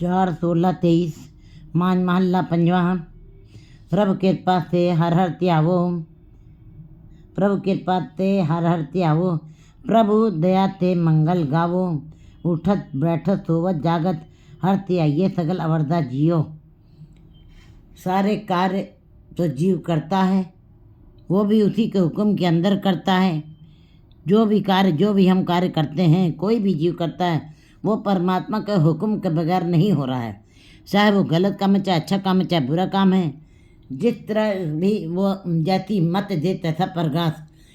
4-16-23 मान महल्ला पंजवा। प्रभु कृपा से हर हर त्यावो, प्रभु कृपा ते हर हर त्यावो, प्रभु दया ते मंगल गावो, उठत बैठत सोवत जागत हर त्याइये सगल अवरदा जियो। सारे कार्य तो जीव करता है, वो भी उसी के हुक्म के अंदर करता है। जो भी हम कार्य करते हैं, कोई भी जीव करता है, वो परमात्मा के हुक्म के बगैर नहीं हो रहा है। चाहे वो गलत काम है, चाहे अच्छा काम है, चाहे बुरा काम है। जिस तरह भी वो जैसी मत दे तैसा प्रकाश,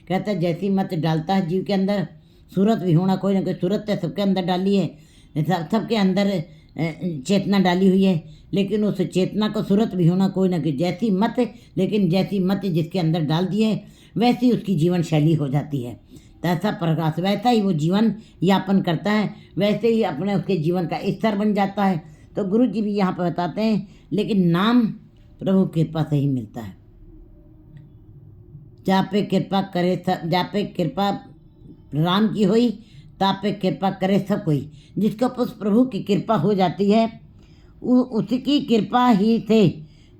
कहता है जैसी मत डालता है जीव के अंदर, सूरत भी होना कोई ना कोई सूरत है सबके अंदर डाली है, सबके अंदर चेतना डाली हुई है, लेकिन उस चेतना को सूरत भी होना कोई ना कोई, जैसी मत, लेकिन जैसी मत जिसके अंदर डाल दी है वैसी उसकी जीवन शैली हो जाती है। तैसा प्रकाश, वैसा ही वो जीवन यापन करता है, वैसे ही अपने उसके जीवन का स्तर बन जाता है। तो गुरु जी भी यहाँ पर बताते हैं, लेकिन नाम प्रभु कृपा से ही मिलता है। जा पे कृपा करे सब, जा पे कृपा राम की हुई ता पे कृपा करे सब कोई। जिसके ऊपर प्रभु की कृपा हो जाती है, उसकी कृपा ही से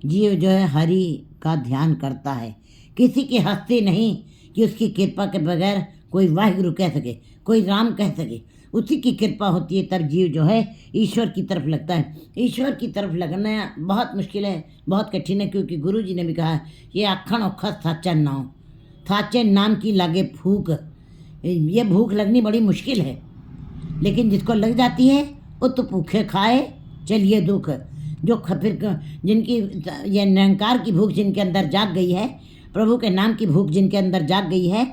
जीव जो है हरि का ध्यान करता है। किसी की हस्ती नहीं कि उसकी कृपा के बगैर कोई वाहिगुरु कह सके, कोई राम कह सके। उसी की कृपा होती है, तब जीव जो है ईश्वर की तरफ लगता है। ईश्वर की तरफ लगना बहुत मुश्किल है, बहुत कठिन है, क्योंकि गुरु जी ने भी कहा ये आखण औखा साचा नाम, साचे नाम की लागे भूख। ये भूख लगनी बड़ी मुश्किल है, लेकिन जिसको लग जाती है वो तो भूखे खाए चलिए दुख। जो फिर जिनकी ये निरंकार की भूख जिनके अंदर जाग गई है, प्रभु के नाम की भूख जिनके अंदर जाग गई है,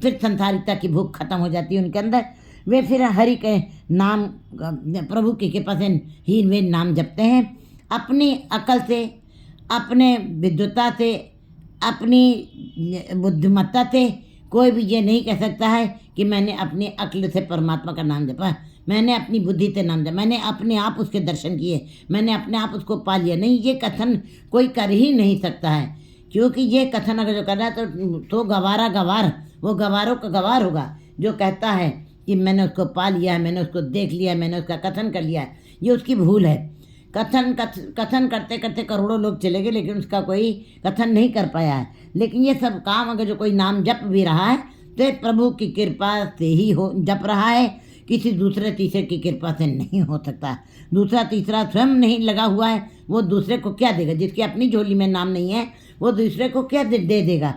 फिर संसारिकता की भूख खत्म हो जाती है उनके अंदर। वे फिर हरि के नाम, प्रभु की कृपा से ही वे नाम जपते हैं। अपनी अकल से, अपने विद्वता से, अपनी बुद्धिमत्ता से कोई भी ये नहीं कह सकता है कि मैंने अपनी अक्ल से परमात्मा का नाम जपा, मैंने अपनी बुद्धि से नाम जपा, मैंने अपने आप उसके दर्शन किए, मैंने अपने आप उसको पा लिया। नहीं, ये कथन कोई कर ही नहीं सकता है, क्योंकि ये कथन अगर जो कर रहा है तो गवारा गवार, वो गवारों का गवार होगा जो कहता है कि मैंने उसको पा लिया है, मैंने उसको देख लिया है, मैंने उसका कथन कर लिया है। ये उसकी भूल है। कथन करते करते करोड़ों लोग चले गए, लेकिन उसका कोई कथन नहीं कर पाया है। लेकिन ये सब काम अगर जो कोई नाम जप भी रहा है तो प्रभु की कृपा से ही हो जप रहा है, किसी दूसरे तीसरे की कृपा से नहीं हो सकता। दूसरा तीसरा स्वयं नहीं लगा हुआ है, वो दूसरे को क्या देगा? जिसकी अपनी झोली में नाम नहीं है वो दूसरे को क्या दे देगा?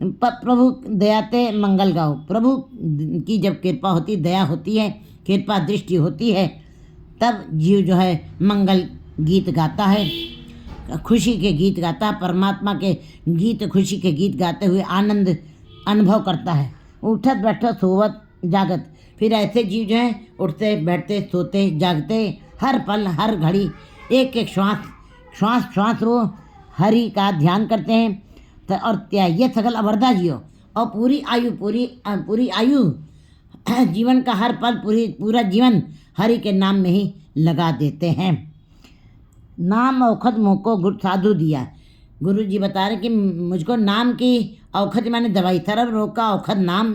प्रभु दयाते मंगल गाओ। प्रभु की जब कृपा होती, दया होती है, कृपा दृष्टि होती है, तब जीव जो है मंगल गीत गाता है, खुशी के गीत गाता है, परमात्मा के गीत, खुशी के गीत गाते हुए आनंद अनुभव करता है। उठत बैठत सोवत जागत, फिर ऐसे जीव जो हैं उठते बैठते सोते जागते हर पल हर घड़ी एक एक श्वास वो हरि का ध्यान करते हैं। और त्याग्य सगल अवरदा जियो, और पूरी आयु जीवन का हर पल पूरा जीवन हरि के नाम में ही लगा देते हैं। नाम औखद मोको गुरु साधु दिया। गुरु जी बता रहे कि मुझको नाम की औखद माने दवाई, सर्व रोग का औखद नाम,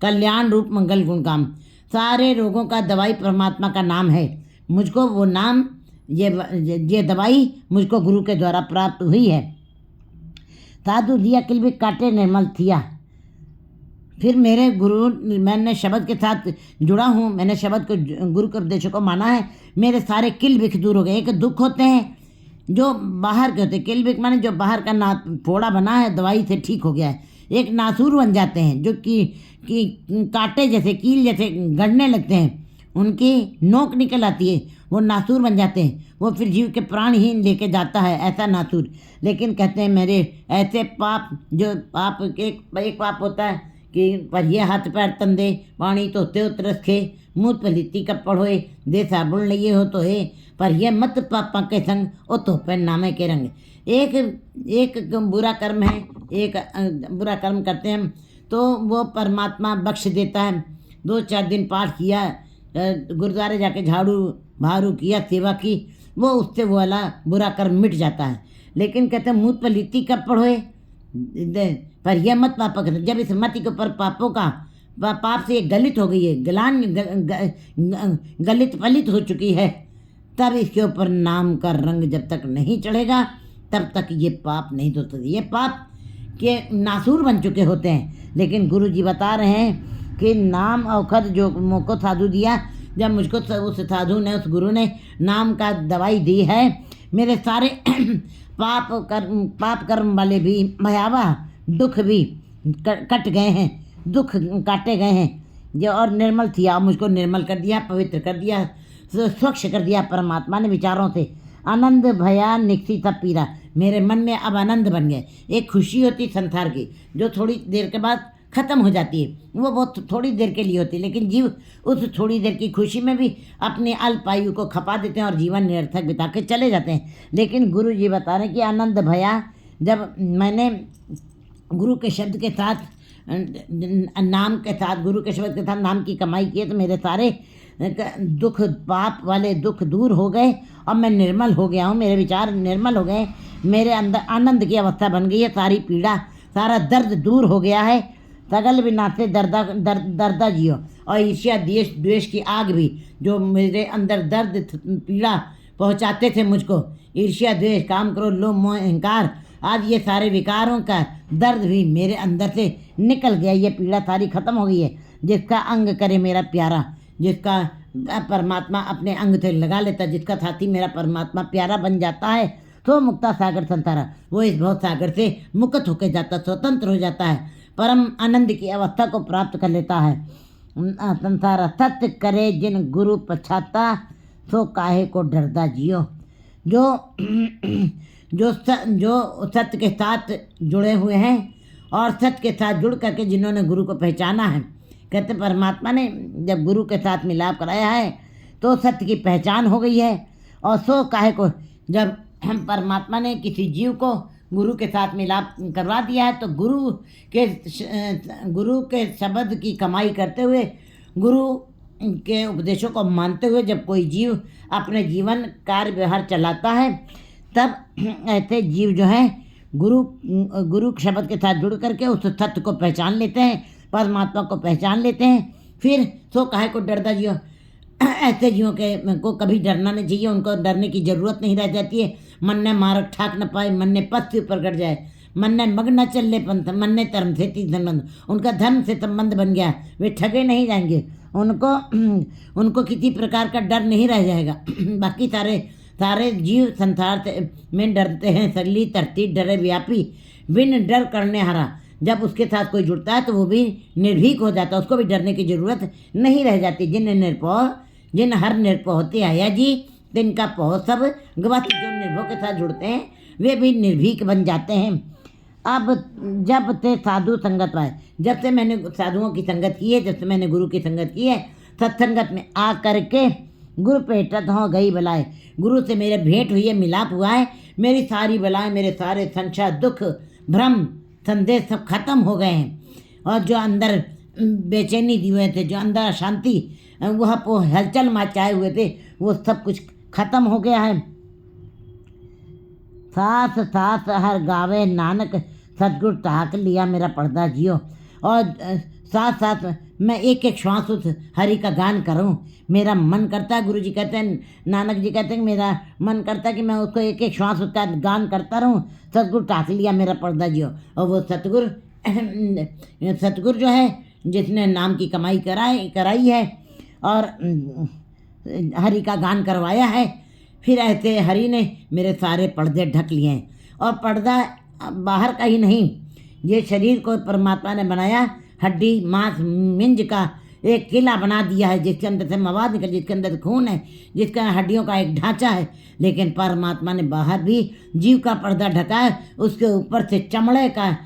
कल्याण रूप मंगल गुण काम। सारे रोगों का दवाई परमात्मा का नाम है। मुझको वो नाम, ये दवाई मुझको गुरु के द्वारा प्राप्त हुई है। साधु दिया किल भी काटे निर्मल थिया। फिर मेरे गुरु, मैंने शब्द के साथ जुड़ा हूँ, मैंने शब्द को, गुरु के उपदेशों को माना है, मेरे सारे किल बिख दूर हो गए। एक दुख होते हैं जो बाहर के होते हैं, किल बिख माने जो बाहर का फोड़ा बना है दवाई से ठीक हो गया है। एक नासूर बन जाते हैं जो कि कांटे जैसे, कील जैसे गड़ने लगते हैं, उनकी नोक निकल आती है, वो नासूर बन जाते हैं। वो फिर जीव के प्राण ही लेके जाता है, ऐसा नासूर। लेकिन कहते हैं मेरे ऐसे पाप, जो पाप एक पाप होता है कि पर ये हाथ पैर तंदे पानी धोते हो तरसखे, मुँह पर लित्ती कपड़ होए, दे साबुन लिए हो तो है, पर यह मत पापा के संग ओ तो पे नामे के रंग। एक बुरा कर्म है, एक बुरा कर्म करते हैं हम तो वो परमात्मा बख्श देता है। 2-4 दिन पाठ किया, गुरुद्वारे जाके झाड़ू बहारू किया, सेवा की, वो उससे वो वाला बुरा कर्म मिट जाता है। लेकिन कहते हैं मुँह पर लित्ती कपड़ होए पर यह मत पापा के, जब इस मति के ऊपर पापों का पाप से गलित हो गई है, गलित पलित हो चुकी है, तब इसके ऊपर नाम का रंग जब तक नहीं चढ़ेगा तब तक ये पाप नहीं धो सकते। ये पाप के नासूर बन चुके होते हैं। लेकिन गुरु जी बता रहे हैं कि नाम औखद जो मुझको साधु दिया, जब मुझको उस साधु ने, उस गुरु ने नाम का दवाई दी है, मेरे सारे पाप कर्म वाले भी भयावह दुख भी कट गए हैं, दुख काटे गए हैं जो, और निर्मल थिया, मुझको निर्मल कर दिया, पवित्र कर दिया, स्वच्छ कर दिया परमात्मा ने विचारों से। आनंद भया निकसी तब पीरा, मेरे मन में अब आनंद बन गए। एक खुशी होती संसार की जो थोड़ी देर के बाद ख़त्म हो जाती है, वो बहुत थोड़ी देर के लिए होती है, लेकिन जीव उस थोड़ी देर की खुशी में भी अपने अल्पायु को खपा देते हैं और जीवन निरर्थक बिता के चले जाते हैं। लेकिन गुरु जी बता रहे हैं कि आनंद भया, जब मैंने गुरु के शब्द के साथ, नाम के साथ, गुरु के शब्द के साथ नाम की कमाई की है, तो मेरे सारे दुख, पाप वाले दुख दूर हो गए और मैं निर्मल हो गया हूँ, मेरे विचार निर्मल हो गए, मेरे अंदर आनंद की अवस्था बन गई है, सारी पीड़ा, सारा दर्द दूर हो गया है। सगल विनाशे दर्दा जियो, और ईर्ष्या द्वेष की आग भी जो मेरे अंदर दर्द पीड़ा पहुँचाते थे मुझको, ईर्ष्या द्वेष काम क्रोध लोभ मोह अहंकार आज ये सारे विकारों का दर्द भी मेरे अंदर से निकल गया, ये पीड़ा सारी खत्म हो गई है। जिसका अंग करे मेरा प्यारा, जिसका परमात्मा अपने अंग से लगा लेता, जिसका साथी मेरा परमात्मा प्यारा बन जाता है, तो मुक्ता सागर संसारा, वो इस बहुत सागर से मुक्त होकर जाता, स्वतंत्र हो जाता है, परम आनंद की अवस्था को प्राप्त कर लेता है। संसारा सत्य करे जिन गुरु पछाता, सो काहे को डरदा जियो। जो सत्य के साथ जुड़े हुए हैं और सत्य के साथ जुड़ करके जिन्होंने गुरु को पहचाना है, कहते परमात्मा ने जब गुरु के साथ मिलाप कराया है तो सत्य की पहचान हो गई है। और सो काहे को, जब परमात्मा ने किसी जीव को गुरु के साथ मिलाप करवा दिया है, तो गुरु के शब्द की कमाई करते हुए, गुरु के उपदेशों को मानते हुए जब कोई जीव अपने जीवन कार्य व्यवहार चलाता है, तब ऐसे जीव जो है गुरु शब्द के साथ जुड़ करके उस सत्य को पहचान लेते हैं, परमात्मा को पहचान लेते हैं। फिर सो काहे को डरदा जियो, ऐसे जीवों के को कभी डरना नहीं चाहिए, उनको डरने की ज़रूरत नहीं रह जाती है। मन ने मारक ठाक न पाए, मन ने पथ से ऊपर गड़ जाए, मन ने मग न चले पंथ, मन ने धर्म से तीन संबंध, उनका धर्म से संबंध बन गया, वे ठगे नहीं जाएंगे, उनको किसी प्रकार का डर नहीं रह जाएगा। बाकी सारे जीव संसार में डरते हैं, सगली धरती डरे व्यापी, बिन डर करने हारा। जब उसके साथ कोई जुड़ता है तो वो भी निर्भीक हो जाता है, उसको भी डरने की जरूरत नहीं रह जाती। जिन हर निर्भय होते आया जी, तिनका पौ सब गवत। जो निर्भय के साथ जुड़ते हैं वे भी निर्भीक बन जाते हैं। अब जब ते साधु संगत पाए, जब से मैंने साधुओं की संगत की है, जब से मैंने गुरु की संगत की है, सत्संगत में आ करके गुरु पेटत हो गई बलाए, गुरु से मेरे भेंट हुई है, मिलाप हुआ है, मेरी सारी बलाएं, मेरे सारे संशय, दुख, भ्रम, संदेह सब खत्म हो गए हैं। और जो अंदर बेचैनी दिए हुए थे, जो अंदर अशांति, वह हलचल मचाए हुए थे, वो सब कुछ खत्म हो गया है। सास सास हर गावे नानक, सतगुरु ताक लिया मेरा पर्दा जियो। और साथ साथ मैं एक एक श्वास उस हरि का गान करूं, मेरा मन करता है। गुरु जी कहते हैं, नानक जी कहते हैं, मेरा मन करता है कि मैं उसको एक एक श्वास उसका गान करता रहूं, सतगुरु ताक लिया मेरा पर्दा जियो। और वो सतगुरु जो है, जिसने नाम की कमाई कराई है और हरि का गान करवाया है, फिर ऐसे हरि ने मेरे सारे पर्दे ढक लिए हैं। और पर्दा बाहर का ही नहीं, ये शरीर को परमात्मा ने बनाया, हड्डी मांस मिंज का एक किला बना दिया है, जिसके अंदर से मवाद निकल, जिसके अंदर खून है, जिसका हड्डियों का एक ढांचा है। लेकिन परमात्मा ने बाहर भी जीव का पर्दा ढका है, उसके ऊपर से चमड़े का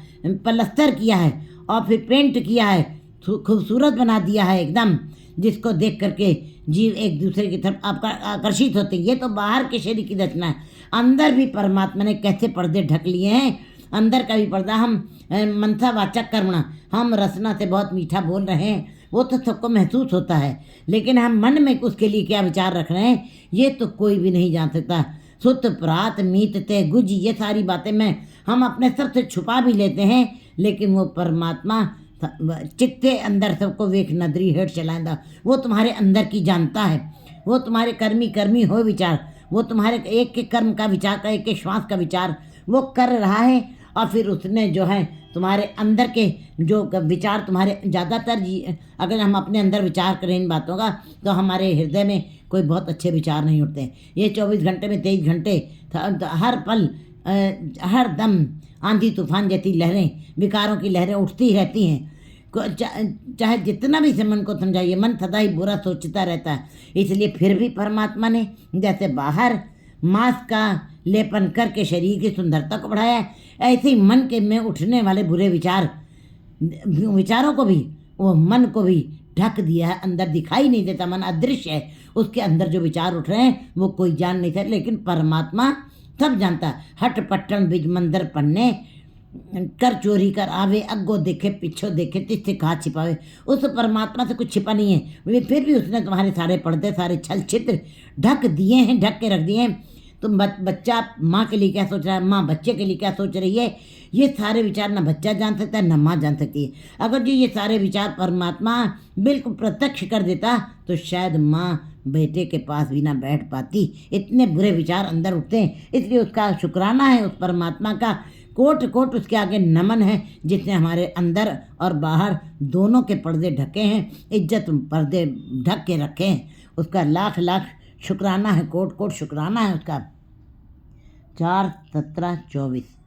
पलस्तर किया है और फिर पेंट किया है, खूबसूरत बना दिया है एकदम, जिसको देख करके जीव एक दूसरे की तरफ आकर्षित होते हैं। ये तो बाहर के शरीर की रचना है, अंदर भी परमात्मा ने कैसे पर्दे ढक लिए हैं। अंदर का भी पर्दा, हम मनसा वाचक कर्मणा, हम रसना से बहुत मीठा बोल रहे हैं, वो तो सबको महसूस होता है, लेकिन हम मन में उसके लिए क्या विचार रख रहे हैं ये तो कोई भी नहीं जान सकता। सुत प्रात मीत ते गुज, ये सारी बातें हम अपने सबसे छुपा भी लेते हैं, लेकिन वो परमात्मा चित्ते अंदर सबको वेख नदरी हेठ चलाएंदा, वो तुम्हारे अंदर की जानता है। वो तुम्हारे कर्मी कर्मी हो विचार, वो तुम्हारे एक के कर्म का विचार का, एक के श्वास का विचार वो कर रहा है। और फिर उसने जो है तुम्हारे अंदर के जो विचार तुम्हारे ज़्यादातर अगर हम अपने अंदर विचार करें इन बातों का, तो हमारे हृदय में कोई बहुत अच्छे विचार नहीं उठते। ये 24 घंटे में 23 घंटे हर पल हर दम आंधी तूफान जैसी लहरें, विकारों की लहरें उठती रहती हैं। चाहे जितना भी से मन को समझाइए, मन सदा ही बुरा सोचता रहता है। इसलिए फिर भी परमात्मा ने जैसे बाहर मांस का लेपन करके शरीर की सुंदरता को बढ़ाया है, ऐसे ही मन के में उठने वाले बुरे विचारों को भी, वो मन को भी ढक दिया है। अंदर दिखाई नहीं देता, मन अदृश्य है। उसके अंदर जो विचार उठ रहे हैं वो कोई जान नहीं सकता, लेकिन परमात्मा सब जानता है। हट पट्टन बिज मंदिर पन्ने, कर चोरी कर आवे, अग्गो देखे पिछो देखे, तिस्से कहा छिपावे। उस परमात्मा से कुछ छिपा नहीं है, फिर भी उसने तुम्हारे सारे पर्दे, सारे छल छिद्र ढक दिए हैं, ढक के रख दिए हैं। तो बच्चा माँ के लिए क्या सोच रहा है, माँ बच्चे के लिए क्या सोच रही है, ये सारे विचार ना बच्चा जान सकता है ना माँ जान सकती है। अगर जो ये सारे विचार परमात्मा बिल्कुल प्रत्यक्ष कर देता तो शायद माँ बेटे के पास भी ना बैठ पाती। इतने बुरे विचार अंदर उठते हैं। इसलिए उसका शुक्राना है उस परमात्मा का, कोट कोट उसके आगे नमन है, जिसने हमारे अंदर और बाहर दोनों के पर्दे ढके हैं, इज्जत पर्दे ढक के रखे हैं। उसका लाख लाख शुक्राना है, कोट कोट शुक्राना है उसका। 4-17-24।